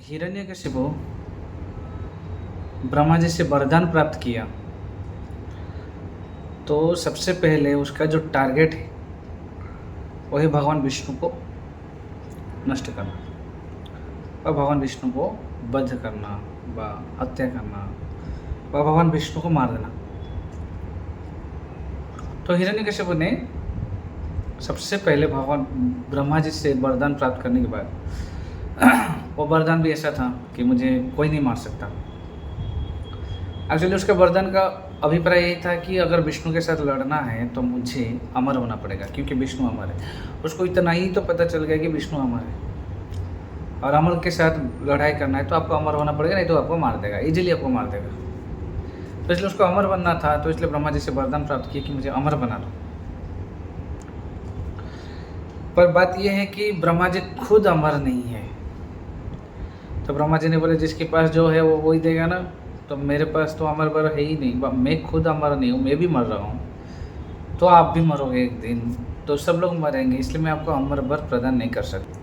हिरण्यकशिपु ब्रह्मा जी से वरदान प्राप्त किया तो सबसे पहले उसका जो टारगेट है वही भगवान विष्णु को नष्ट करना और भगवान विष्णु को वध करना व हत्या करना व भगवान विष्णु को मार देना। तो हिरण्यकशिपु ने सबसे पहले भगवान ब्रह्मा जी से वरदान प्राप्त करने के बाद वो वरदान भी ऐसा था कि मुझे कोई नहीं मार सकता। एक्चुअली उसके वरदान का अभिप्राय यही था कि अगर विष्णु के साथ लड़ना है तो मुझे अमर होना पड़ेगा, क्योंकि विष्णु अमर है। उसको इतना ही तो पता चल गया कि विष्णु अमर है और अमर के साथ लड़ाई करना है तो आपको अमर होना पड़ेगा, नहीं तो आपको मार देगा, इजीली आपको मार देगा। तो इसलिए उसको अमर बनना था, तो इसलिए ब्रह्मा जी से वरदान प्राप्त किया कि मुझे अमर बना दो। पर बात यह है कि ब्रह्मा जी खुद अमर नहीं है। तो ब्रह्मा जी ने बोले जिसके पास जो है वो वही देगा ना, तो मेरे पास तो अमर वर है ही नहीं, मैं खुद अमर नहीं हूँ, मैं भी मर रहा हूँ, तो आप भी मरोगे एक दिन, तो सब लोग मरेंगे, इसलिए मैं आपको अमर वर प्रदान नहीं कर सकता।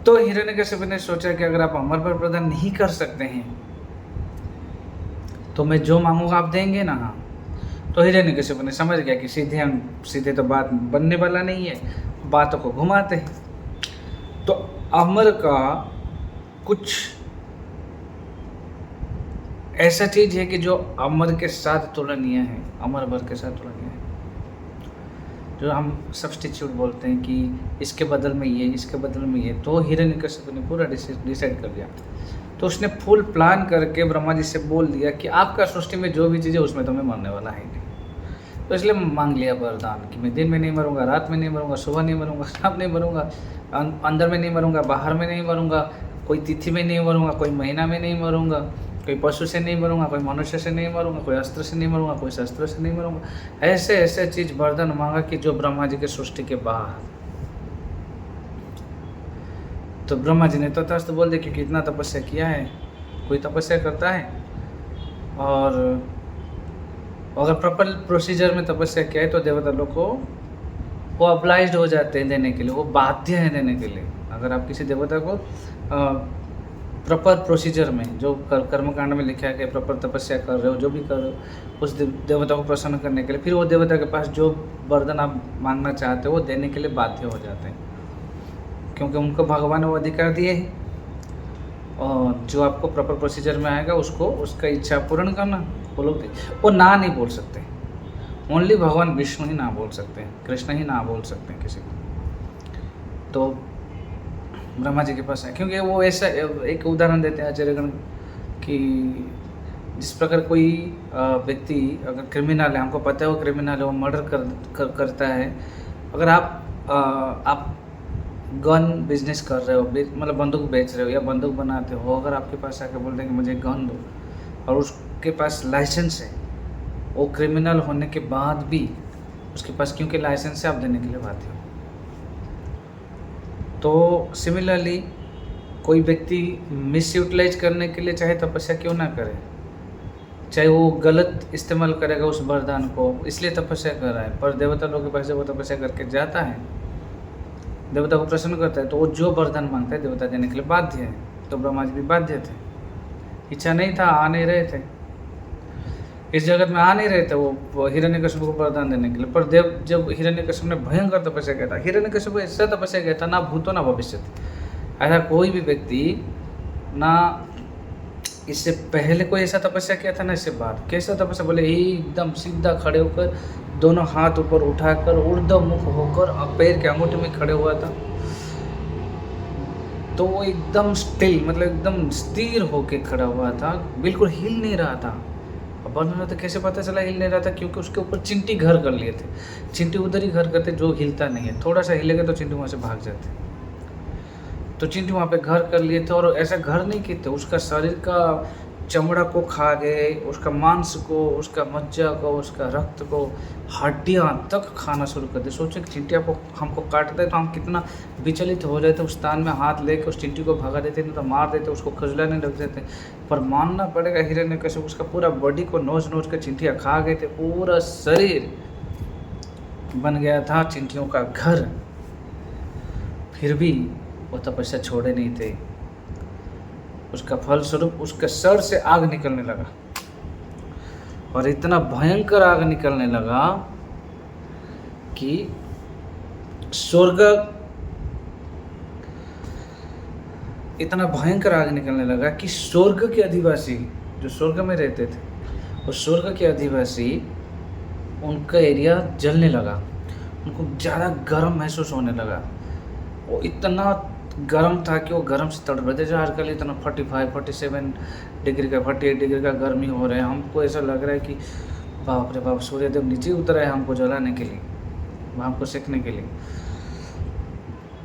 तो हिरण्यकशिपु ने सोचा कि अगर आप अमर वर प्रदान नहीं कर सकते हैं तो मैं जो मांगूंगा आप देंगे ना। हाँ, तो हिरण्यकशिपु ने समझ गया कि सीधे तो बात बनने वाला नहीं है, बातों को घुमाते हैं। तो अमर का कुछ ऐसा चीज है कि जो अमर के साथ तुलनीय है, अमर वर के साथ तुलनीय है, जो हम सब्स्टिट्यूट बोलते हैं कि इसके बदल में ये, इसके बदल में ये। तो हिरण्यकशिपु ने पूरा डिसाइड कर दिया। तो उसने फुल प्लान करके ब्रह्मा जी से बोल दिया कि आपका सृष्टि में जो भी चीज़ है उसमें तो मैं मरने वाला है नहीं। तो इसलिए मांग लिया वरदान कि मैं दिन में नहीं मरूंगा, रात में नहीं मरूंगा, सुबह नहीं मरूंगा, शाम नहीं मरूंगा, अंदर में नहीं मरूंगा, बाहर में नहीं मरूंगा, कोई तिथि में नहीं मरूंगा, कोई महीना में नहीं मरूंगा, कोई पशु से नहीं मरूंगा, कोई मनुष्य से नहीं मरूंगा, कोई अस्त्र से नहीं मरूंगा, कोई शस्त्र से नहीं मरूंगा। ऐसे ऐसे चीज वरदान मांगा कि जो ब्रह्मा जी के सृष्टि के बाहर। तो ब्रह्मा जी ने तथास्तु बोल दिया कि इतना तपस्या किया है, कोई तपस्या करता है और अगर प्रॉपर प्रोसीजर में तपस्या किया है तो देवता लोग को वो अब्लाइज्ड हो जाते हैं देने के लिए, वो बाध्य है देने के लिए। अगर आप किसी देवता को प्रॉपर प्रोसीजर में जो कर्मकांड में लिखा है कि प्रॉपर तपस्या कर रहे हो, जो भी कर रहे हो उस देवता को प्रसन्न करने के लिए, फिर वो देवता के पास जो वरदान आप मांगना चाहते हो वो देने के लिए बाध्य हो जाते हैं, क्योंकि उनको भगवान ने वो अधिकार दिए है। और जो आपको प्रॉपर प्रोसीजर में आएगा उसको उसका इच्छा पूर्ण करना, वो लोग वो ना नहीं बोल सकते। ओनली भगवान विष्णु ही ना बोल सकते हैं, कृष्ण ही ना बोल सकते हैं किसी को। तो ब्रह्मा जी के पास है, क्योंकि वो ऐसा एक उदाहरण देते हैं आचार्यगण कि जिस प्रकार कोई व्यक्ति अगर क्रिमिनल है, हमको पता है वो क्रिमिनल है, वो मर्डर करता है। अगर आप गन बिजनेस कर रहे हो, मतलब बंदूक बेच रहे हो या बंदूक बनाते हो, अगर आपके पास आके बोल देंगे मुझे गन दो और उसके पास लाइसेंस है, वो क्रिमिनल होने के बाद भी उसके पास क्योंकि लाइसेंस है आप देने के लिए बाध्य हो। तो सिमिलरली कोई व्यक्ति मिसयूटिलाइज करने के लिए चाहे तपस्या क्यों ना करे, चाहे वो गलत इस्तेमाल करेगा उस वरदान को, इसलिए तपस्या कर रहा है, पर देवता लोगों के पास जब वो तपस्या करके जाता है, देवता को प्रसन्न करता है, तो वो जो वरदान मांगता है देवता देने के लिए बाध्य है। तो ब्रह्मा जी भी बाध्य थे, इच्छा नहीं था, आ नहीं रहे थे, इस जगत में आ नहीं रहे थे वो हिरण्यकशिपु को वरदान देने के लिए। पर जब हिरण्यकशिपु ने भयंकर तपस्या किया था, हिरण्यकशिपु ऐसा तपस्या किया था ना भूतो ना भविष्य, ऐसा कोई भी व्यक्ति ना इससे पहले कोई ऐसा तपस्या किया था ना इससे बाद। कैसा तपस्या बोले, एकदम सीधा खड़े होकर दोनों हाथ ऊपर उठाकर ऊर्ध्वमुख होकर पैर के अंगूठे में खड़े हुआ था। तो वो एकदम स्टिल, मतलब एकदम स्थिर होके खड़ा हुआ था, बिल्कुल हिल नहीं रहा था। अब बन रहा था, कैसे पता चला हिल नहीं रहा था, क्योंकि उसके ऊपर चिंटी घर कर लिए थे। चिंटी उधर ही घर करते जो हिलता नहीं है, थोड़ा सा हिलेगा तो चिंटी वहाँ से भाग जाते। तो चिंटी वहाँ पे घर कर लिए थे, और ऐसा घर नहीं किए थे, उसका शरीर का चमड़ा को खा गए, उसका मांस को, उसका मज्जा को, उसका रक्त को, हड्डियाँ तक खाना शुरू कर दे। सोचे कि चिंटी हमको काट दे तो हम कितना विचलित हो जाते, उस स्थान में हाथ लेके उस चिंटी को भगा देते, नहीं तो मार देते, उसको खजलाने लग जाते। पर मानना पड़ेगा हिरण्यकशिपु उसका पूरा बॉडी को नोच नोच के चिंटियाँ खा गए थे, पूरा शरीर बन गया था चिंटियों का घर, फिर भी वो तपस्या छोड़े नहीं थे। उसका फलस्वरूप उसके सर से आग निकलने लगा, और इतना भयंकर आग निकलने लगा कि स्वर्ग, इतना भयंकर आग निकलने लगा कि स्वर्ग के अधिवासी जो स्वर्ग में रहते थे, और स्वर्ग के अधिवासी, उनका एरिया जलने लगा, उनको ज़्यादा गर्म महसूस होने लगा। वो इतना गर्म था कि वो गर्म से तड़प रहे थे। जो आजकल इतना 45, 47 डिग्री का, 48 डिग्री का गर्मी हो रहा है, हमको ऐसा लग रहा है कि बाप रे बाप, सूर्यदेव नीचे उतर आए हमको जलाने के लिए, हमको सेकने के लिए।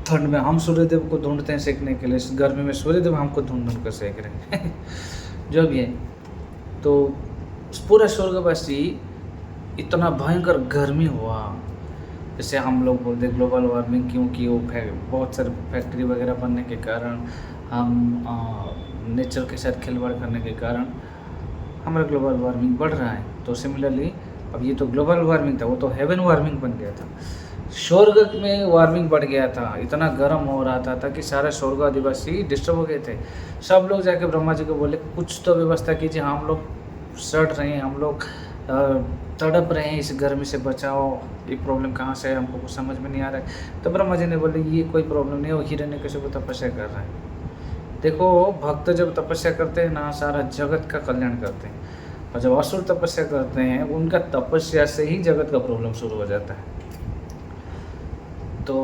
ठंड में हम सूर्यदेव को ढूंढते हैं सेकने के लिए, गर्मी में सूर्यदेव हमको ढूंढ ढूंढ कर सेक रहे हैं जो भी है। तो पूरा स्वर्गवासी, इतना भयंकर गर्मी हुआ, जैसे हम लोग बोलते हैं ग्लोबल वार्मिंग, क्योंकि वो बहुत सारे फैक्ट्री वगैरह बनने के कारण, हम नेचर के साथ खिलवाड़ करने के कारण हमारा ग्लोबल वार्मिंग बढ़ रहा है। तो सिमिलरली अब ये तो ग्लोबल वार्मिंग था, वो तो हेवन वार्मिंग बन गया था। स्वर्ग में वार्मिंग बढ़ गया था, इतना गर्म हो रहा था कि सारे स्वर्ग आदिवासी डिस्टर्ब हो गए थे। सब लोग जाके ब्रह्मा जी को बोले, कुछ तो व्यवस्था कीजिए, हम लोग सड़ रहे हैं, हम लोग तड़प रहे हैं, इस गर्मी से बचाओ, ये प्रॉब्लम कहाँ से है, हमको कुछ समझ में नहीं आ रहा है। तो ब्रह्मा जी ने बोले, ये कोई प्रॉब्लम नहीं है, वो हिरण्यकशिपु तपस्या कर रहा है। देखो, भक्त जब तपस्या करते हैं ना, सारा जगत का कल्याण करते हैं, और जब असुर तपस्या करते हैं, उनका तपस्या से ही जगत का प्रॉब्लम शुरू हो जाता है। तो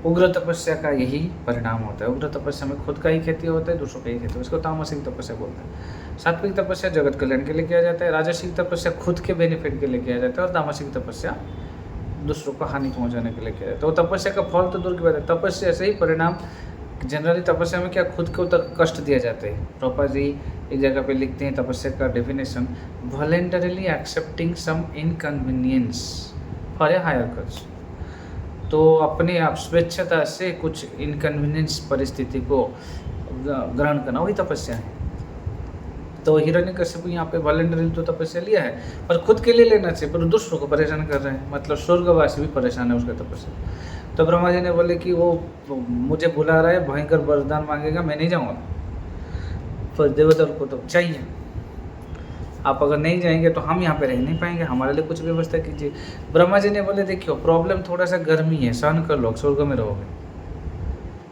उग्र तपस्या का यही परिणाम होता है। उग्र तपस्या में खुद का ही खेती होता है, दूसरों का ही खेती, इसको तामसिक तपस्या बोलते हैं। सात्विक तपस्या जगत कल्याण के लिए किया जाता है, राजसिक तपस्या खुद के बेनिफिट के लिए किया जाता है, और तामसिक तपस्या दूसरों को हानि पहुंचाने के लिए किया जाता है। तो तपस्या का फल तो दूर की बात है, तपस्या से ही परिणाम। जनरली तपस्या में क्या, खुद को तक कष्ट दिया जाता है। प्रभुपाद जी एक जगह पे लिखते हैं तपस्या का definition, voluntarily accepting some inconvenience for a higher cause. तो अपने आप स्वेच्छता से कुछ इनकन्वीनियंस परिस्थिति को ग्रहण करना, वही तपस्या है। तो हिरण्यकशिपु यहाँ पे वॉलेंटरली तो तपस्या लिया है, पर खुद के लिए लेना चाहिए, पर दूसरों को परेशान कर रहे हैं, मतलब स्वर्गवासी भी परेशान है उसका तपस्या। तो ब्रह्मा जी ने बोले कि वो मुझे बुला रहा है, भयंकर वरदान मांगेगा, मैं नहीं जाऊँगा। पर देवता को तो चाहिए, आप अगर नहीं जाएंगे तो हम यहाँ पे रह नहीं पाएंगे, हमारे लिए कुछ व्यवस्था कीजिए। ब्रह्मा जी ने बोले, देखियो प्रॉब्लम थोड़ा सा गर्मी है, सहन कर लो, स्वर्ग में रहोगे।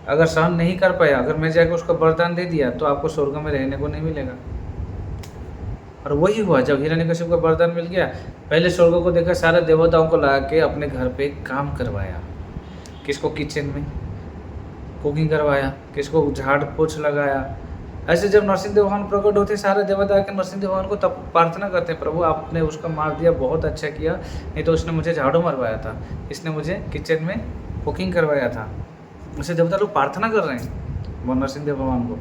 अगर सहन नहीं कर पाया, अगर मैं जाकर उसको वरदान दे दिया, तो आपको स्वर्ग में रहने को नहीं मिलेगा। और वही हुआ, जब हिरण्यकशिपु को वरदान मिल गया, पहले स्वर्ग को देखा, सारे देवताओं को ला के अपने घर पे काम करवाया। किसको किचन में कुकिंग करवाया, किसको झाड़ पोछ लगाया। ऐसे जब नरसिंह देव भगवान प्रकट होते, सारे देवता के नरसिंह देव भगवान को तब प्रार्थना करते हैं, प्रभु आपने उसको मार दिया, बहुत अच्छा किया, नहीं तो उसने मुझे झाड़ू मरवाया था, इसने मुझे किचन में कुकिंग करवाया था। उसे देवता लोग प्रार्थना कर रहे हैं वो नरसिंह देव भगवान को।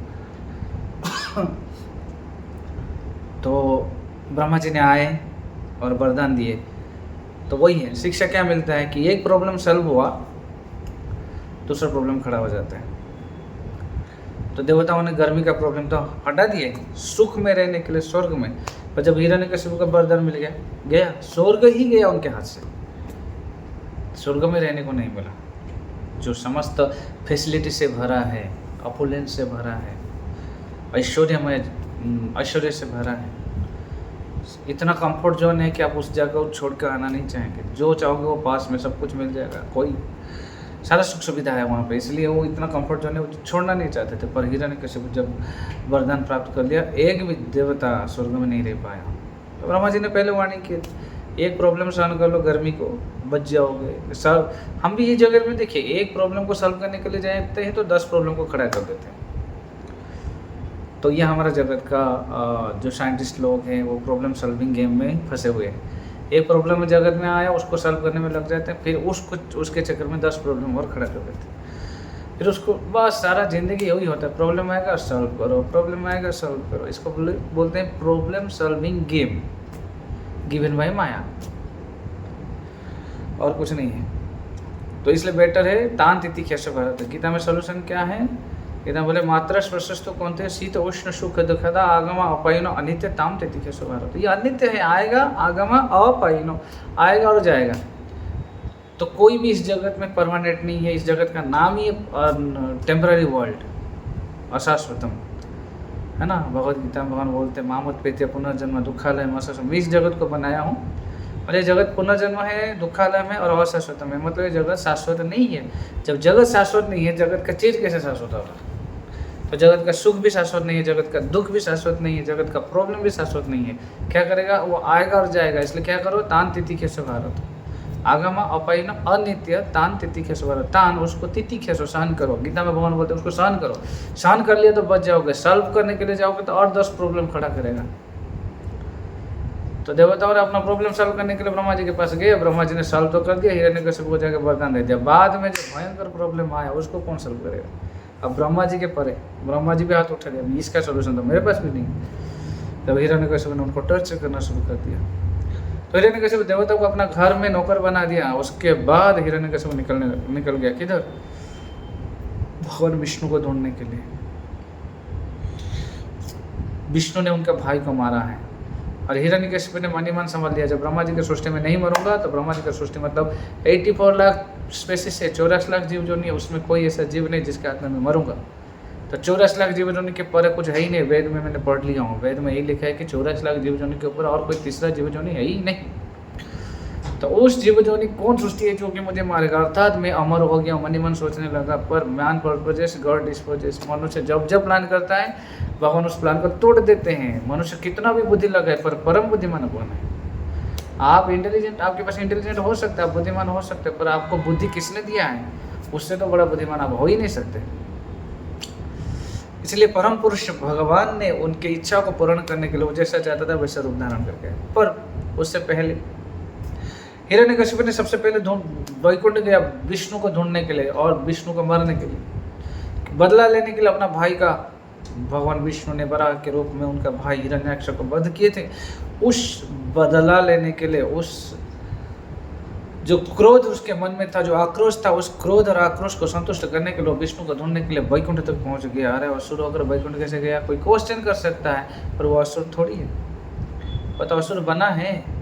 तो ब्रह्मा जी ने आए और वरदान दिए। तो वही है, शिक्षा क्या मिलता है कि एक प्रॉब्लम सॉल्व हुआ, दूसरा प्रॉब्लम खड़ा हो जाता है। तो देवताओं ने गर्मी का प्रॉब्लम तो हटा दिए, सुख में रहने के लिए स्वर्ग में। पर जब हिरण्यकशिपु का वरदान मिल गया, स्वर्ग ही गया उनके हाथ से, स्वर्ग में रहने को नहीं मिला, जो समस्त फैसिलिटी से भरा है, अपुलेंस से भरा है, ऐश्वर्य से भरा है। इतना कंफर्ट जोन है कि आप उस जगह को छोड़ कर आना नहीं चाहेंगे, जो चाहोगे वो पास में सब कुछ मिल जाएगा, कोई सारा सुख सुविधा है वहाँ पे, इसलिए वो इतना कंफर्ट जोन है, वो छोड़ना नहीं चाहते थे। पर हिरण्यकशिपु जब वरदान प्राप्त कर लिया, एक भी देवता स्वर्ग में नहीं रह पाया। तो ब्रह्मा जी ने पहले वार्निंग की, एक प्रॉब्लम सॉल्व कर लो, गर्मी को बच जाओगे। सर हम भी ये जगह में देखिए, एक प्रॉब्लम को सॉल्व करने के लिए जाते हैं तो 10 प्रॉब्लम को खड़ा कर देते हैं। तो ये हमारा जगत का जो साइंटिस्ट लोग हैं, वो प्रॉब्लम सॉल्विंग गेम में फंसे हुए हैं। एक प्रॉब्लम जगत में आया, उसको सॉल्व करने में लग जाते हैं, फिर उसके चक्कर में 10 प्रॉब्लम और खड़ा कर देते हैं। फिर उसको बस सारा जिंदगी यही होता है, प्रॉब्लम आएगा सॉल्व करो, प्रॉब्लम आएगा सॉल्व करो। इसको बोलते हैं problem solving game given by Maya, और कुछ नहीं है। तो इसलिए बेटर है तान तिथि कैसे भारत। गीता में सोल्यूशन क्या है? गीता बोले मात्रा स्पर्शस्तु कौनते शीत उष्ण सुख दुखदा आगम अपयनो अनित्य ताम तिथि कैसे भारत। ये अनित्य है, आएगा, आगम अपयनो, आएगा और जाएगा। तो कोई भी इस जगत में परमानेंट नहीं है। इस जगत का नाम ही टेम्पररी वर्ल्ड, अशाश्वतम। है ना। भगवद गीता में भगवान बोलते हैं मामुत प्रीत्य पुनर्जन्म दुखालय मैं इस जगत को बनाया हूँ और ये जगत पुनर्जन्म है, दुखालय में और अशाश्वत में, मतलब ये जगत शाश्वत नहीं है। जब जगत शाश्वत नहीं है, जगत का चीज कैसे शाश्वत होगा? तो जगत का सुख भी शाश्वत नहीं है, जगत का दुख भी शाश्वत नहीं है, जगत का प्रॉब्लम भी शाश्वत नहीं है। क्या करेगा? वो आएगा और जाएगा। इसलिए क्या करो? तान तितिखेषु भारत आगम अपैन अनित्य तान तितिखेषु भारत। तान उसको तितिखेषु सहन करो। गीता में भगवान बोलते हैं उसको सहन करो। सहन कर लिया तो बच जाओगे। सॉल्व करने के लिए जाओगे तो और 10 प्रॉब्लम खड़ा करेगा। तो देवताओं ने अपना प्रॉब्लम सॉल्व करने के लिए ब्रह्मा जी के पास गए। ब्रह्मा जी ने सॉल्व तो कर दिया, हिरण्यकशिपु को जाके वरदान दे दिया। बाद में जो भयंकर प्रॉब्लम आया उसको कौन सॉल्व करेगा? अब ब्रह्मा जी के परे, ब्रह्मा जी भी हाथ उठा दिया, इसका सोल्यूशन तो मेरे पास भी नहीं। तब हिरण्यकशिपु ने उनको टॉर्चर करना शुरू कर दिया। तो हिरण्यकशिपु देवता को अपना घर में नौकर बना दिया। उसके बाद हिरण्यकशिपु निकल गया किधर? भगवान विष्णु को ढूंढने के लिए। विष्णु ने उनका भाई को मारा है और हिरण्यकशिपु ने मन संभाल लिया, जब ब्रह्मा जी के सृष्टि में नहीं मरूंगा तो ब्रह्मा जी का सृष्टि मतलब 84 लाख स्पेसिस है, 84 लाख जीव जो नहीं है, उसमें कोई ऐसा जीव नहीं जिसके आत्मा में मरूंगा। तो 84 लाख जीव जोनि के पर कुछ है ही नहीं। वेद में मैंने पढ़ लिया हूँ, वेद में यही लिखा है कि 84 लाख जीव जोनि के ऊपर और कोई तीसरा जीव जोनि है ही नहीं। तो उस जीव जोनि कौन सृष्टि है जो कि मुझे मारेगा? अर्थात मैं अमर हो गया, मन सोचने लगा। पर मैन पर्पजेस गॉड डिस्पोजेस। मनुष्य जब जब प्लान करता है भगवान उस प्लान को तोड़ देते हैं। मनुष्य कितना भी बुद्धि लगाए पर परम बुद्धिमान कौन है? आप इंटेलिजेंट, आपके पास इंटेलिजेंट हो सकता है, बुद्धिमान हो सकते हैं, पर आपको बुद्धि किसने दिया है? उससे तो बड़ा बुद्धिमान आप हो ही नहीं सकते। इसलिए परम पुरुष भगवान ने उनकी इच्छा को पूर्ण करने के लिए वो जैसा चाहता था वैसा रूप धारण करके। पर उससे पहले हिरण्यकशिपु ने सबसे पहले वैकुंठ गया विष्णु को ढूंढने के लिए और विष्णु को मारने के लिए, बदला लेने के लिए अपना भाई का। भगवान विष्णु ने वराह के रूप में उनका भाई हिरण्याक्ष को वध किए थे। उस बदला लेने के लिए, उस जो क्रोध उसके मन में था, जो आक्रोश था, उस क्रोध और आक्रोश को संतुष्ट करने के लिए विष्णु को ढूंढने के लिए वैकुंठ तक पहुंच गया। अरे असुर होकर वैकुंठ कैसे गया? कोई क्वेश्चन कर सकता है, पर वो असुर थोड़ी है। पता असुर बना है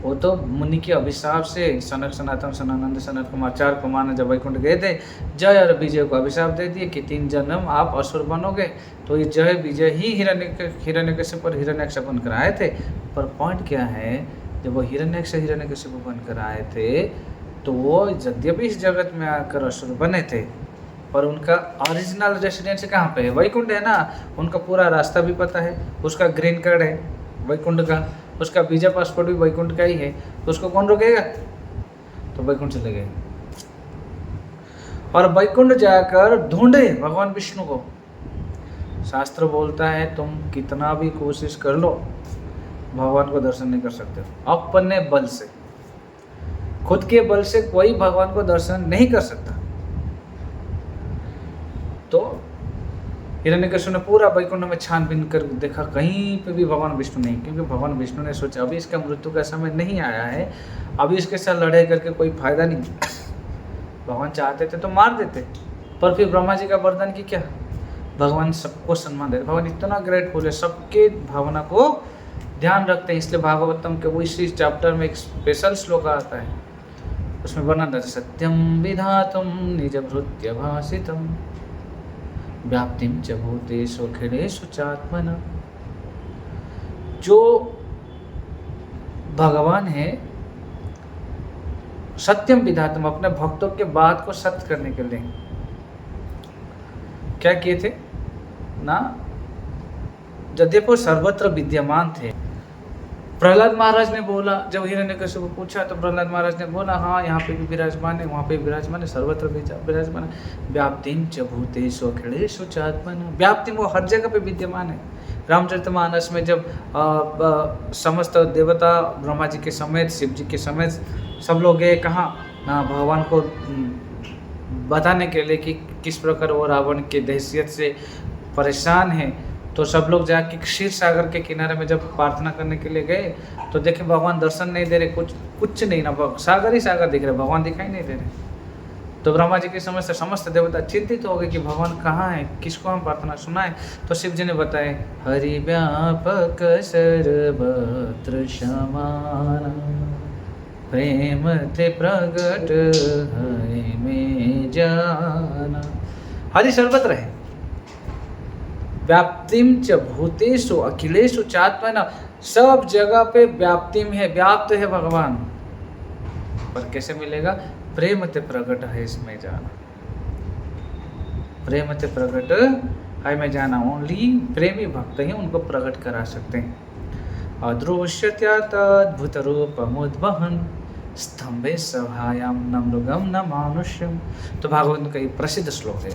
वो तो मुनि के अभिशाप से। सनक सनातन सनानंद सनत कुमार 4 कुमार ने जब वैकुंठ गए थे, जय और विजय को अभिशाप दे दिए कि 3 जन्म आप असुर बनोगे। तो ये जय विजय ही हिरण्यकशिपु और हिरण्याक्ष बनकर आए थे। पर पॉइंट क्या है, जब वो हिरण्यकशिपु बनकर आए थे तो वो यद्यपि इस जगत में आकर असुर बने थे, पर उनका ओरिजिनल रेसिडेंसी कहाँ पे है? वैकुंठ है ना। उनका पूरा रास्ता भी पता है, उसका ग्रीन कार्ड है वैकुंठ का, उसका वीजा पासपोर्ट भी वैकुंठ का ही है। तो उसको कौन रोकेगा? तो वैकुंठ चले गए और वैकुंठ जाकर ढूंढे भगवान विष्णु को। शास्त्र बोलता है तुम कितना भी कोशिश कर लो भगवान को दर्शन नहीं कर सकते हो। अपने बल से, खुद के बल से कोई भगवान को दर्शन नहीं कर सकता। तो हिरण्यकशिपु ने पूरा वैकुंठ में छानबीन कर देखा, कहीं पे भी भगवान विष्णु नहीं। क्योंकि भगवान विष्णु ने सोचा अभी इसका मृत्यु का समय नहीं आया है, अभी इसके साथ लड़ाई करके कोई फायदा नहीं। भगवान चाहते थे तो मार देते, पर फिर ब्रह्मा जी का वरदान की क्या? भगवान सबको सम्मान देते। भगवान इतना ग्रेटफुल है, सबके भावना को ध्यान रखते हैं। इसलिए भागवतम के वो इसी चैप्टर में एक स्पेशल श्लोक आता है, उसमें वर्णन है सत्यम विधातुम निज भृत्य भाषितम व्याप्तिम च भूतेषु अखिलेषु चात्मना। जो भगवान है सत्यम विधातुम, अपने भक्तों के बात को सत्य करने के लिए क्या किए थे ना, यद्यपि सर्वत्र विद्यमान थे। प्रहलाद महाराज ने बोला, जब हिरण्यकशिपु को पूछा तो प्रहलाद महाराज ने बोला हाँ यहाँ पे भी विराजमान है, वहाँ पे भी विराजमान है, सर्वत्र विराजमान है। व्याप्तिम च भूतेषु अखिलेषु चात्मना। व्याप्ति वो हर जगह पे विद्यमान है। रामचरितमानस में जब समस्त देवता ब्रह्मा जी के समेत, शिव जी के समेत सब लोग गए कहाँ ना, भगवान को बताने के लिए कि किस प्रकार वो रावण के दहशत से परेशान है। तो सब लोग जाके क्षीर सागर के किनारे में जब प्रार्थना करने के लिए गए तो देखे भगवान दर्शन नहीं दे रहे, कुछ नहीं ना, सागर ही सागर दिख रहे, भगवान दिखाई नहीं दे रहे। तो ब्रह्मा जी के समय से समस्त देवता चिंतित हो गए कि भगवान कहाँ है, किसको हम प्रार्थना सुनाएं। तो शिव जी ने बताए हरि व्यापक सर्वत्र समान प्रेम ते प्रगट हरि में जाना। हरि सर्वत्र है, व्याप्तिम च भूतेषु अखिलेषु चात्मना, सब जगह पे व्याप्तिम है, व्याप्त है भगवान। पर कैसे मिलेगा? प्रेम ते प्रकट है इसमें जाना, प्रेम ते प्रकट है में जाना। ओनली प्रेमी भक्त ही उनको प्रकट करा सकते हैं। अदृश्यत्याद्भुत रूपमुद्वहन् स्तंभे सभायाम न मृगम न मानुष्यम। तो भागवत का एक प्रसिद्ध श्लोक है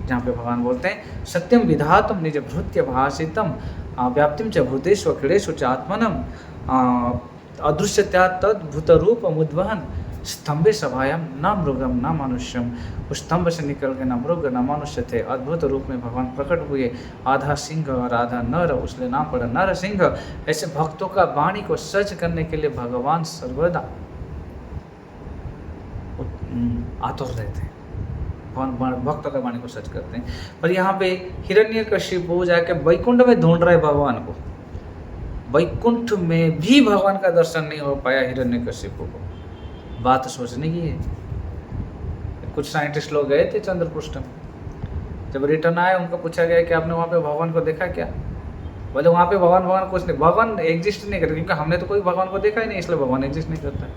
जहाँ पे भगवान बोलते हैं सत्यम विधातुम निज भृत्य भाषितम व्याप्तिम च भूतेषु अखिलेषु च आत्मनम अदृश्यत्याद्भुत रूपमुद्वहन् स्तंभे सभायाम न मृगम न मनुष्यम। उस स्तंभ से निकल के न मृग न मनुष्य थे, अद्भुत रूप में भगवान प्रकट हुए, आधा सिंह और आधा नर, उसलिए नाम पड़ा नर सिंह। ऐसे भक्तों का वाणी को सच करने के लिए भगवान सर्वदा आतुर रहते हैं, भक्तों का वाणी को सच करते हैं। पर यहाँ पे हिरण्यकशिपु जाके वैकुंठ में ढूंढ रहे भगवान को, वैकुंठ में भी भगवान का दर्शन नहीं हो पाया हिरण्यकशिपु को। बात सोचने की है। कुछ साइंटिस्ट लोग गए थे चंद्रपृष्ठ में, जब रिटर्न आए उनको पूछा गया कि आपने वहाँ पे भगवान को देखा क्या? बोले वहाँ पे भगवान कुछ नहीं, भगवान एग्जिस्ट नहीं करता, क्योंकि हमने तो कोई भगवान को देखा ही नहीं, इसलिए भगवान एग्जिस्ट नहीं करता।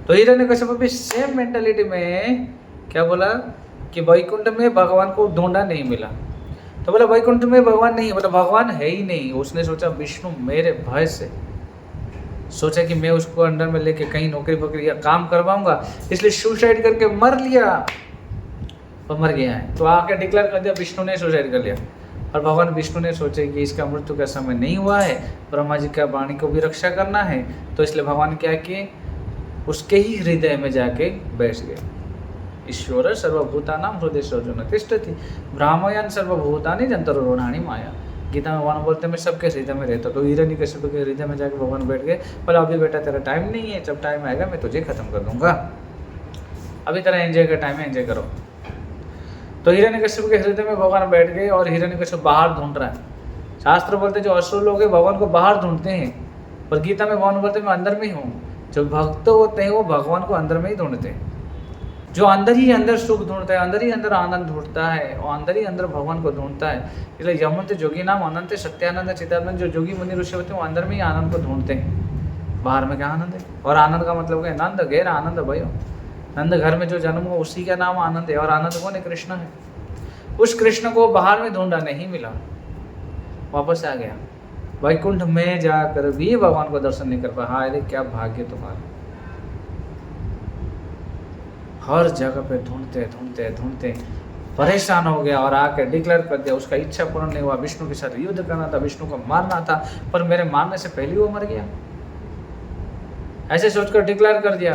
तो हिरण्यकशिपु भी सेम मेंटालिटी में क्या बोला कि वैकुंठ में भगवान को ढूंढा नहीं मिला। तो बोला वैकुंठ में भगवान नहीं, बोला भगवान है ही नहीं। उसने सोचा विष्णु मेरे भय से सोचा कि मैं उसको अंडर में लेके कहीं नौकरी वोकरी या काम करवाऊंगा, इसलिए सुसाइड करके मर लिया और मर गया है। तो आके डिक्लेयर कर दिया विष्णु ने सुसाइड कर लिया। और भगवान विष्णु ने सोचे कि इसका मृत्यु का समय नहीं हुआ है, ब्रह्मा जी का वाणी को भी रक्षा करना है, तो इसलिए भगवान क्या किए उसके ही हृदय में जाके बैठ गए। ईश्वर सर्वभूतानां हृदयेषु अर्जुन तिष्ठति ब्राह्मयान सर्वभूतानि जन्तरोणानि माया। गीता में भगवान बोलते हैं मैं सबके हृदय में रहता। तो हिरण्यकशिपु के हृदय में जाके भगवान बैठ गए, बोला अभी बेटा तेरा टाइम नहीं है, जब टाइम आएगा मैं तुझे खत्म कर दूंगा, अभी तेरा एंजॉय का टाइम है, एंजॉय करो। तो हिरण्यकशिपु के हृदय में भगवान बैठ गए और हिरण्यकशिपु बाहर ढूंढ रहा है। शास्त्र बोलते हैं जो असुर लोग हैं भगवान को बाहर ढूंढते हैं, पर गीता में भगवान बोलते हैं मैं अंदर में ही हूँ। जो भक्त होते हैं वो भगवान को अंदर में ही ढूंढते हैं, जो अंदर ही अंदर सुख ढूंढता है, अंदर ही अंदर आनंद ढूंढता है और अंदर ही अंदर भगवान को ढूंढता है। इसलिए यमंत जोगी नाम अनंत सत्यानंद चिदानंद, जो जोगी मुनि ऋषि होते हैं वो अंदर में ही आनंद को ढूंढते हैं। बाहर में क्या आनंद है? और आनंद का मतलब क्या है? नंद गैर आनंद भयो। नंद घर में जो जन्म हो उसी का नाम आनंद है, और आनंद कौन है? कृष्ण है। उस कृष्ण को बाहर में ढूंढा, नहीं मिला, वापस आ गया। वैकुंठ में जाकर भी भगवान को दर्शन नहीं कर पाया। हाय रे क्या भाग्य तुम्हारा। हर जगह पे ढूंढते ढूंढते ढूंढते परेशान हो गया और आके डिक्लेयर कर दिया उसका इच्छा पूर्ण नहीं हुआ, विष्णु के साथ युद्ध करना था, विष्णु को मारना था, पर मेरे मारने से पहले वो मर गया, ऐसे सोचकर डिक्लेयर कर दिया।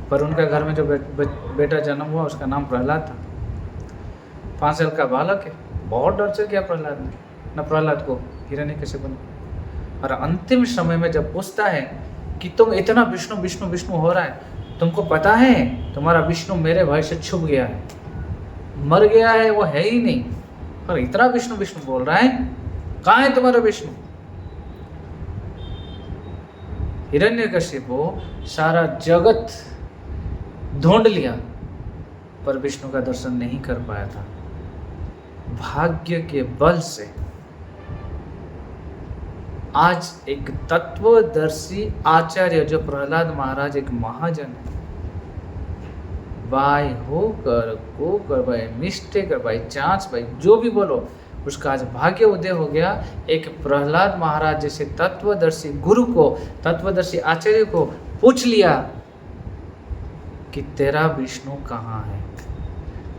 पर उनका घर में जो बेटा जन्म हुआ उसका नाम प्रहलाद था। 5 साल का बालक है। बहुत डर किया प्रहलाद ने, न प्रहलाद को हिरण्यकशिपु ने। और अंतिम समय में जब पूछता है कि तुम इतना विष्णु विष्णु विष्णु हो रहा है, तुमको पता है तुम्हारा विष्णु मेरे भय से छुप गया है, मर गया है, वो है ही नहीं, और इतना विष्णु विष्णु बोल रहा है, कहाँ है तुम्हारा विष्णु? हिरण्यकशिपु सारा जगत ढूंढ लिया पर विष्णु का दर्शन नहीं कर पाया था। भाग्य के बल से आज एक तत्वदर्शी आचार्य जो प्रहलाद महाराज एक महाजन है, बाय होकर को कर by mistake by chance by जो भी बोलो, उसका आज भाग्य उदय हो गया। एक प्रहलाद महाराज जैसे तत्वदर्शी गुरु को, तत्वदर्शी आचार्य को पूछ लिया कि तेरा विष्णु कहाँ है,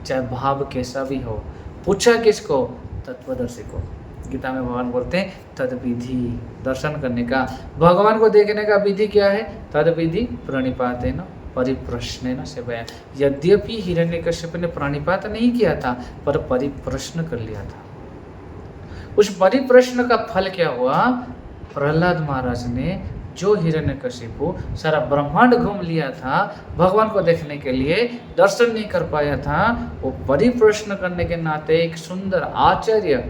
चाहे भाव कैसा भी हो। पूछा किसको? तत्वदर्शी को। गीता में भगवान बोलते हैं तद विधि, दर्शन करने का, भगवान को देखने का विधि क्या है? तद विधि प्रणिपातेन परिप्रश्नेन सेवया। यद्यपि हिरण्यकश्यप ने प्रणिपात नहीं किया था पर परिप्रश्न कर लिया था। उस परिप्रश्न का फल क्या हुआ? प्रहलाद महाराज ने जो हिरण्यकशिपु सारा ब्रह्मांड घूम लिया था भगवान को देखने के लिए, दर्शन नहीं कर पाया था, वो परिप्रश्न करने के नाते एक सुंदर आचार्य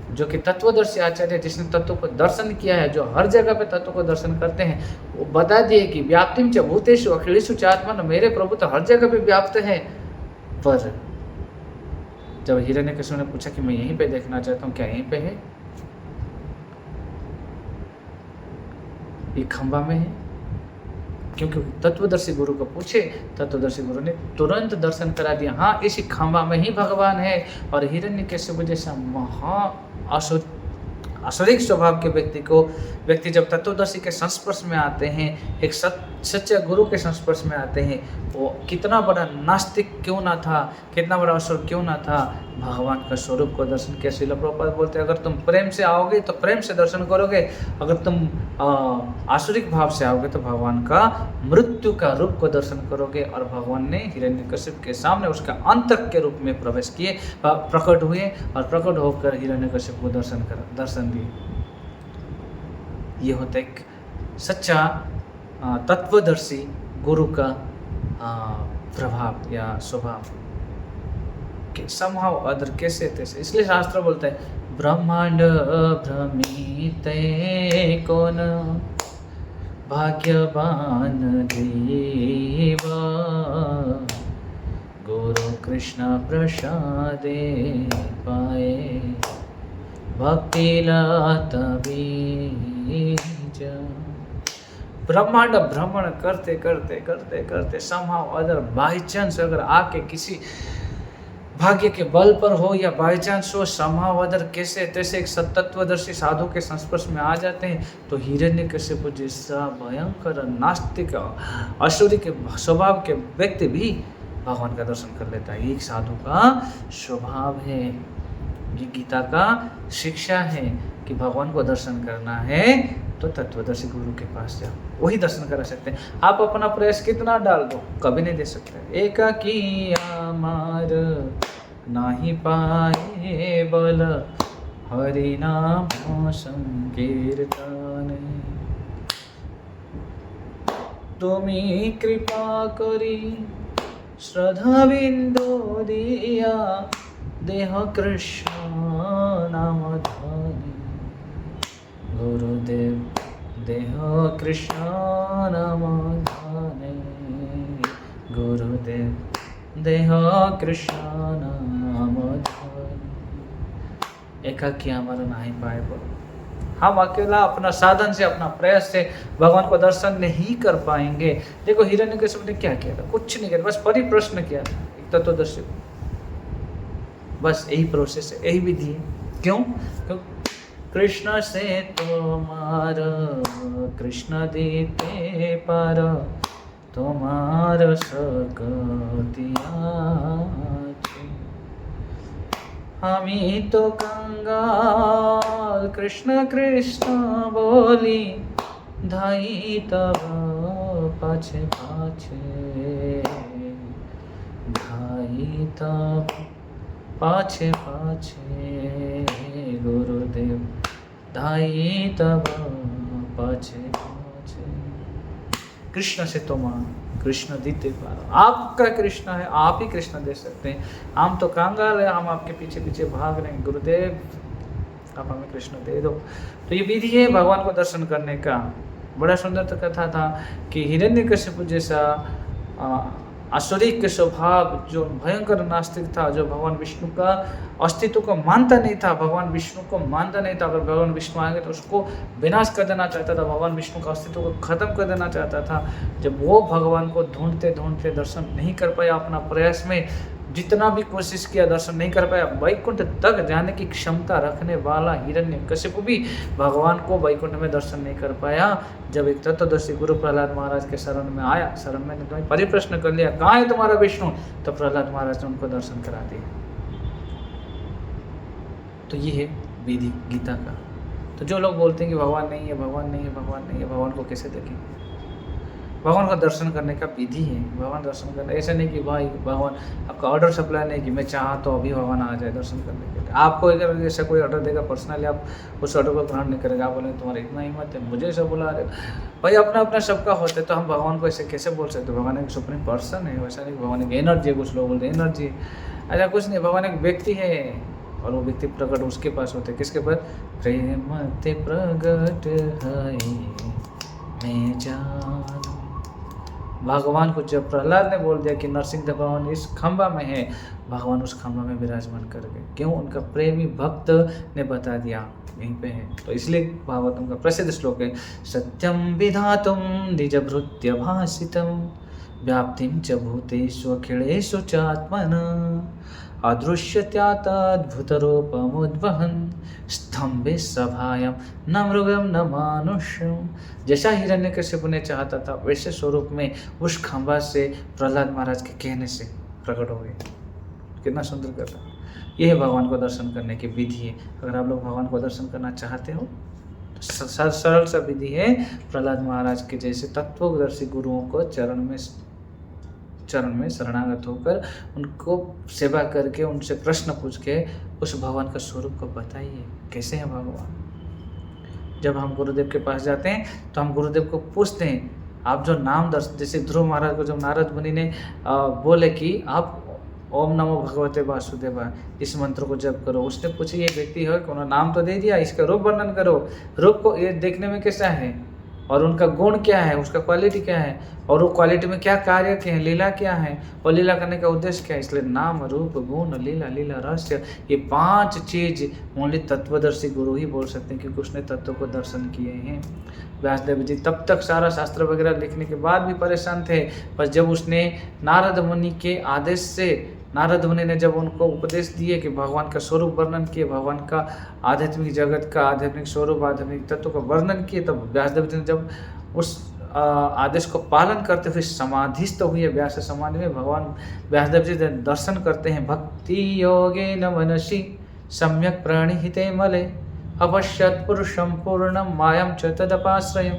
जो कि तत्वदर्शी आचार्य जिसने तत्व को दर्शन किया है, जो हर जगह पे तत्व को दर्शन करते हैं, वो बता दिए कि व्याप्तिम च भूतेषु अखिलेषु चात्मन, मेरे प्रभु तो हर जगह पे व्याप्त है, पर जब हिरण्यकशिपु ने पूछा कि मैं यहीं पे देखना चाहता हूँ, क्या यहीं पे है? ये खंबा में है? क्योंकि तत्वदर्शी गुरु को पूछे, तत्वदर्शी गुरु ने तुरंत दर्शन करा दिया, हाँ इसी खंबा में ही भगवान है। और हिरण्यकशिपु जैसा आसुरिक स्वभाव के व्यक्ति जब तत्वदर्शी के संस्पर्श में आते हैं, एक सच्चे गुरु के संस्पर्श में आते हैं, वो कितना बड़ा नास्तिक क्यों ना था, कितना बड़ा असुर क्यों ना था, भगवान का स्वरूप को दर्शन किया। श्रील प्रभुपाद बोलते हैं, अगर तुम प्रेम से आओगे तो प्रेम से दर्शन करोगे, अगर तुम आसुरिक भाव से आओगे तो भगवान का मृत्यु का रूप को दर्शन करोगे। और भगवान ने हिरण्यकशिपु के सामने उसका अंतक के रूप में प्रवेश किए, प्रकट हुए और प्रकट होकर हिरण्यकशिपु को दर्शन दिए। ये होता एक सच्चा तत्वदर्शी गुरु का प्रभाव या स्वभाव कि समहाउ अदर कैसे तैसे। इसलिए शास्त्र बोलता है, ब्रह्मांड भ्रमित कौन भाग्यवान जीव, गुरु कृष्ण प्रसादे पाए भक्ति लाता बीज। ब्रह्मांड भ्रमण करते करते करते करते समहाउ अदर बाई चांस अगर आके किसी भाग्य के बल पर हो या बाई चांस हो, समहाउ अदर कैसे तैसे एक सत्तत्वदर्शी साधु के संस्पर्श में आ जाते हैं, तो हिरण्यकशिपु जैसा भयंकर नास्तिक असुरी के स्वभाव के व्यक्ति भी भगवान का दर्शन कर लेता है। एक साधु का स्वभाव है, ये गीता का शिक्षा है कि भगवान को दर्शन करना है तो तत्वदर्शी गुरु के पास जाओ, वही दर्शन करा सकते हैं। आप अपना प्रयास कितना डाल दो, कभी नहीं दे सकते। एकाकी अमर नाही पाए बल, हरि नाम संकीर्तन। तुमी कृपा करी श्रद्धा बिंदु दिया, देह कृष्ण नाम धनी। गुरुदेव देह कृष्ण नाम धनी, गुरुदेव देह कृष्ण नाम धनी। एकाकी हमारा नहीं पाए बोलो, हम अकेला अपना साधन से अपना प्रयास से भगवान को दर्शन नहीं कर पाएंगे। देखो हिरण्यकशिपु ने क्या किया था, कुछ नहीं किया, बस परिप्रश्न किया था एक तत्वदर्शी, बस यही प्रोसेस है, यही विधि है। क्यों? कृष्ण से तुम्हार कृष्ण देते पार, तुम्हार सकतिया हमी तो कंगाल कृष्ण कृष्ण बोली, धाई तब पाछे पाछे, धाई तब पाछे पाछे, गुरुदेव धाई तब पाछे पाछे। कृष्ण से तुम कृष्ण देते पारो, आपका कृष्ण है, आप ही कृष्ण दे सकते हैं। हम तो कंगाल है, हम आपके पीछे पीछे भाग रहे हैं, गुरुदेव आप हमें कृष्ण दे दो। तो ये विधि है भगवान को दर्शन करने का। बड़ा सुंदर कथा था कि हिरण्यकशिपु जैसा आसुरिक स्वभाव, जो भयंकर नास्तिक था, जो भगवान विष्णु का अस्तित्व को मानता नहीं था, भगवान विष्णु को मानता नहीं था। अगर भगवान विष्णु आएंगे तो उसको विनाश कर देना चाहता था, भगवान विष्णु का अस्तित्व को खत्म कर देना चाहता था। जब वो भगवान को ढूंढते ढूंढते दर्शन नहीं कर पाया, अपना प्रयास में जितना भी कोशिश किया दर्शन नहीं कर पाया, वैकुंठ तक जाने की क्षमता रखने वाला हिरण्यकशिपु भी भगवान को वैकुंठ में दर्शन नहीं कर पाया। जब एक तत्वदर्शी गुरु प्रहलाद महाराज के शरण में आया, शरण में ने परिप्रश्न कर लिया, कहाँ है तुम्हारा विष्णु, तो प्रहलाद महाराज ने उनको दर्शन करा दिया। तो ये है विधि गीता का। तो जो लोग बोलते हैं कि भगवान नहीं है, भगवान नहीं है, भगवान नहीं है, भगवान को कैसे देखें? भगवान का दर्शन करने का विधि है। भगवान दर्शन करना ऐसा नहीं कि भाई भगवान आपका ऑर्डर सप्लाई नहीं कि मैं चाहा तो अभी भगवान आ जाए दर्शन करने के लिए। आपको अगर ऐसा कोई ऑर्डर देगा पर्सनली, आप उस ऑर्डर को ग्रहण नहीं करेगा। आप बोलेंगे तुम्हारा इतना हिम्मत है, मुझे ऐसा बुला रहे हो। भाई अपना अपना सबका होता है, तो हम भगवान को ऐसे कैसे बोल सकते? भगवान एक सुप्रीम पर्सन है, वैसा नहीं भगवान एक एनर्जी है। कुछ लोग बोलते हैं एनर्जी, ऐसा कुछ नहीं। भगवान एक व्यक्ति है और वो व्यक्ति प्रकट उसके पास होते हैं। किसके पास? प्रेम ते प्रगट है मैं जानू, भगवान को जब प्रहलाद ने बोल दिया कि नरसिंह भगवान इस खंबा में है, भगवान उस खंबा में विराजमान कर गए। क्यों? उनका प्रेमी भक्त ने बता दिया यहीं पे है। तो इसलिए भागवतम का प्रसिद्ध श्लोक है, सत्यम विधातुम निज भृत्य भासितम व्याप्तिम च भूतेषु अखिलेषु चात्मना अदृश्यत्यातद्भुतरूपमुद्वहन् स्तंभे सभायां न मृगम न मानुष्यम। जैसा हिरण्यकश्यप ने चाहता था वैसे स्वरूप में उस खंबा से प्रहलाद महाराज के कहने से प्रकट हो गए। कितना सुंदर कथा। यह है भगवान को दर्शन करने की विधि है। अगर आप लोग भगवान को दर्शन करना चाहते हो तो सरल सा विधि है, प्रहलाद महाराज के जैसे तत्वदर्शी गुरुओं को चरण में शरणागत होकर उनको सेवा करके उनसे प्रश्न पूछ के उस भगवान का स्वरूप को बताइए, कैसे हैं भगवान। जब हम गुरुदेव के पास जाते हैं तो हम गुरुदेव को पूछते हैं, आप जो नाम जैसे ध्रुव महाराज को जब नारद मुनि ने बोले कि आप ओम नमो भगवते वासुदेवाय इस मंत्र को जप करो, उसने पूछा ये व्यक्ति है, उन्होंने नाम तो दे दिया, इसका रूप वर्णन करो, रूप को ये देखने में कैसा है और उनका गुण क्या है, उसका क्वालिटी क्या है और वो क्वालिटी में क्या कार्य के हैं, लीला क्या है और लीला करने का उद्देश्य क्या है। इसलिए नाम रूप गुण लीला, लीला रहस्य, ये 5 चीज ओनली तत्वदर्शी गुरु ही बोल सकते हैं, क्योंकि उसने तत्व को दर्शन किए हैं। व्यासदेव जी तब तक सारा शास्त्र वगैरह लिखने के बाद भी परेशान थे, पर जब उसने नारद मुनि के आदेश से, नारद मुनि ने जब उनको उपदेश दिए कि भगवान का स्वरूप वर्णन किए, भगवान का आध्यात्मिक जगत का आध्यात्मिक स्वरूप आध्यात्मिक तत्व का वर्णन किए, तब व्यासदेव जी ने जब उस आदेश को पालन करते हुए समाधिस्थ हुए व्यास समाधि में, भगवान व्यासदेव जी दर्शन करते हैं। भक्ति योगे न मनसी सम्यक प्रणिहिते मले अपश्यत पुरुषम पूर्णम मायम च तदपाश्रयम।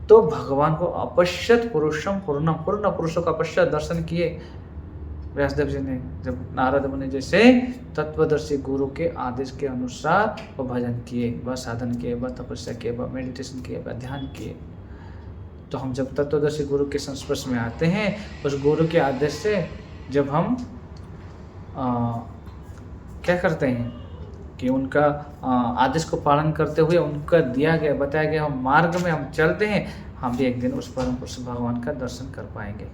तो भगवान को अपश्यत पुरुषम पूर्ण पुरुषों का अपश्यत दर्शन किए व्यासदेव जी ने, जब नारद मुनि जैसे तत्वदर्शी गुरु के आदेश के अनुसार वो भजन किए, वह साधन किए, वह तपस्या किए, वह मेडिटेशन किए, वह ध्यान किए। तो हम जब तत्वदर्शी गुरु के संस्पर्श में आते हैं, उस गुरु के आदेश से जब हम क्या करते हैं कि उनका आदेश को पालन करते हुए उनका दिया गया बताया गया मार्ग में हम चलते हैं, हम भी एक दिन उस परम पुरुष भगवान का दर्शन कर पाएंगे।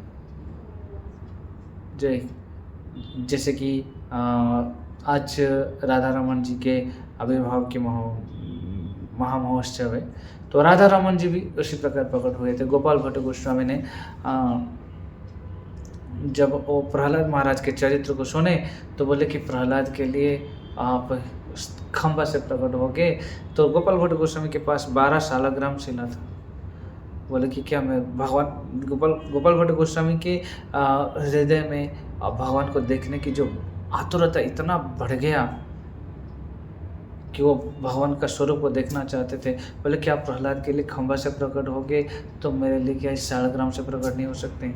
जैसे कि आज राधा रमन जी के आविर्भाव के महामहोत्सव है, तो राधा रमन जी भी उसी प्रकार प्रकट हुए थे। गोपाल भट्ट गोस्वामी ने जब वो प्रहलाद महाराज के चरित्र को सुने तो बोले कि प्रहलाद के लिए आप खंबा से प्रकट हो गए। तो गोपाल भट्ट गोस्वामी के पास 12 शालग्राम शिला था। बोले कि क्या मैं भगवान गोपाल भट्ट गोस्वामी के हृदय में भगवान को देखने की जो आतुरता इतना बढ़ गया कि वो भगवान का स्वरूप को देखना चाहते थे। बोले कि आप प्रहलाद के लिए खंबा से प्रकट हो गए, तो मेरे लिए क्या इस शालग्राम से प्रकट नहीं हो सकते।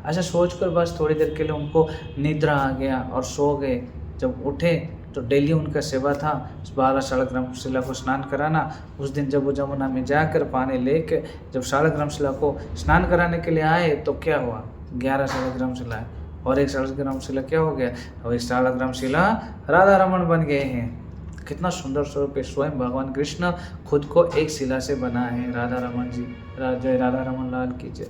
ऐसा सोचकर बस थोड़ी देर के लिए उनको निद्रा आ गया और सो गए। जब उठे तो डेली उनका सेवा था 12 शालग्राम शिला को स्नान कराना। उस दिन जब वो जमुना में जाकर पानी लेके जब शालग्राम शिला को स्नान कराने के लिए आए तो क्या हुआ, 11 शालग्राम शिला है और 1 शालग्राम शिला क्या हो गया, और 1 शालग्राम शिला राधा रमन बन गए हैं। कितना सुंदर स्वरूप है। स्वयं भगवान कृष्ण खुद को एक शिला से बना है। राधा रमन जी, जय राधा रमन लाल की जय।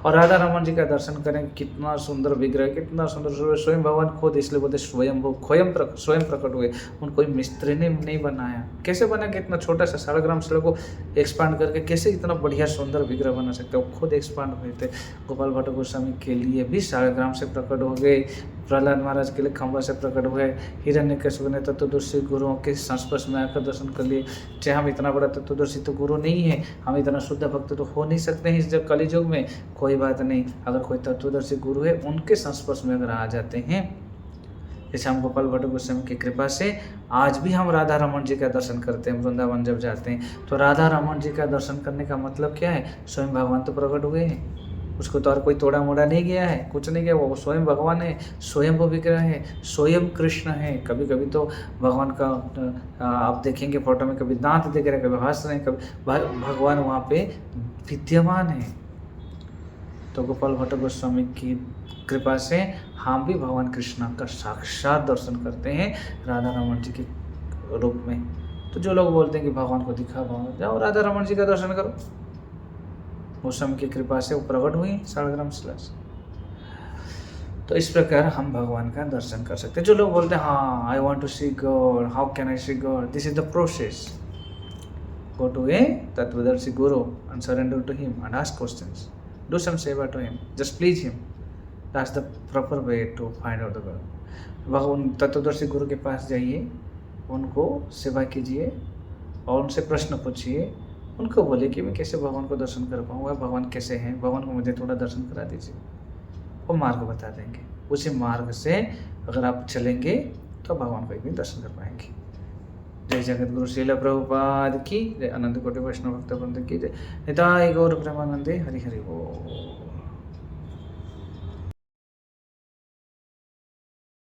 और राधा रमन जी का दर्शन करें, कितना सुंदर विग्रह, कितना सुंदर स्वयं भगवान खुद, इसलिए बोलते स्वयं प्रकट हुए। उनको कोई मिस्त्री ने नहीं बनाया। कैसे बना कि इतना छोटा सा शालग्राम शिला को एक्सपांड करके कैसे इतना बढ़िया सुंदर विग्रह बना सकते हैं। वो खुद एक्सपांड हुए थे। गोपाल भट्ट गोस्वामी के लिए भी शालग्राम से प्रकट हो गए, प्रहलाद महाराज के लिए खंबा से प्रकट हुए, हिरण्यकश्यप ने तत्वदर्शी गुरुओं के संस्पर्श में आकर दर्शन कर लिए। चाहे हम इतना बड़ा तत्वदर्शी तो गुरु नहीं है, हम इतना शुद्ध भक्त तो हो नहीं सकते हैं इस कलियुग में, कोई बात नहीं। अगर कोई तत्वदर्शी गुरु है उनके संस्पर्श में अगर आ जाते हैं, जैसे हम गोपाल भट्ट गोस्वामी की कृपा से आज भी हम राधा रमन जी का दर्शन करते हैं। वृंदावन जब जाते हैं तो राधा रमन जी का दर्शन करने का मतलब क्या है, स्वयं भगवान तो प्रकट हुए हैं, उसको तो और कोई तोड़ा मोड़ा नहीं गया है, कुछ नहीं गया। वो स्वयं भगवान है, स्वयं वो विग्रह है, स्वयं कृष्ण है। कभी कभी तो भगवान का आप देखेंगे फोटो में, कभी दांत दिख रहे, कभी हंस रहे, कभी भगवान वहाँ पे विद्यमान है। तो गोपाल भट्ट गोस्वामी की कृपा से हम भी भगवान कृष्ण का साक्षात दर्शन करते हैं राधा रमन जी के रूप में। तो जो लोग बोलते हैं कि भगवान को दिखा, भगवान जाओ राधा रमन जी का दर्शन करो, उस समय की कृपा से वो प्रकट हुई शालग्राम शिला से। तो इस प्रकार हम भगवान का दर्शन कर सकते हैं। जो लोग बोलते हैं हाँ I want to see God, how can I see God, this is the process. Go to a Tattvadarshi Guru and surrender to him and ask questions. Do some seva to him. Just please him. That's the proper way to find out the God. भगवान तत्वदर्शी गुरु के पास जाइए, उनको सेवा कीजिए और उनसे प्रश्न पूछिए। उनको बोलिए कि मैं कैसे भगवान को दर्शन कर पाऊँगा, भगवान कैसे हैं, भगवान को मुझे थोड़ा दर्शन करा दीजिए। वो मार्ग बता देंगे। उसी मार्ग से अगर आप चलेंगे तो भगवान को एक दिन दर्शन कर पाएंगे। जय जगत गुरु श्रील प्रभुपाद की जय, अनंत कोटि वैष्णव भक्त वृंद की जय, निताय गौर प्रेमानंदे हरि हरि बोल।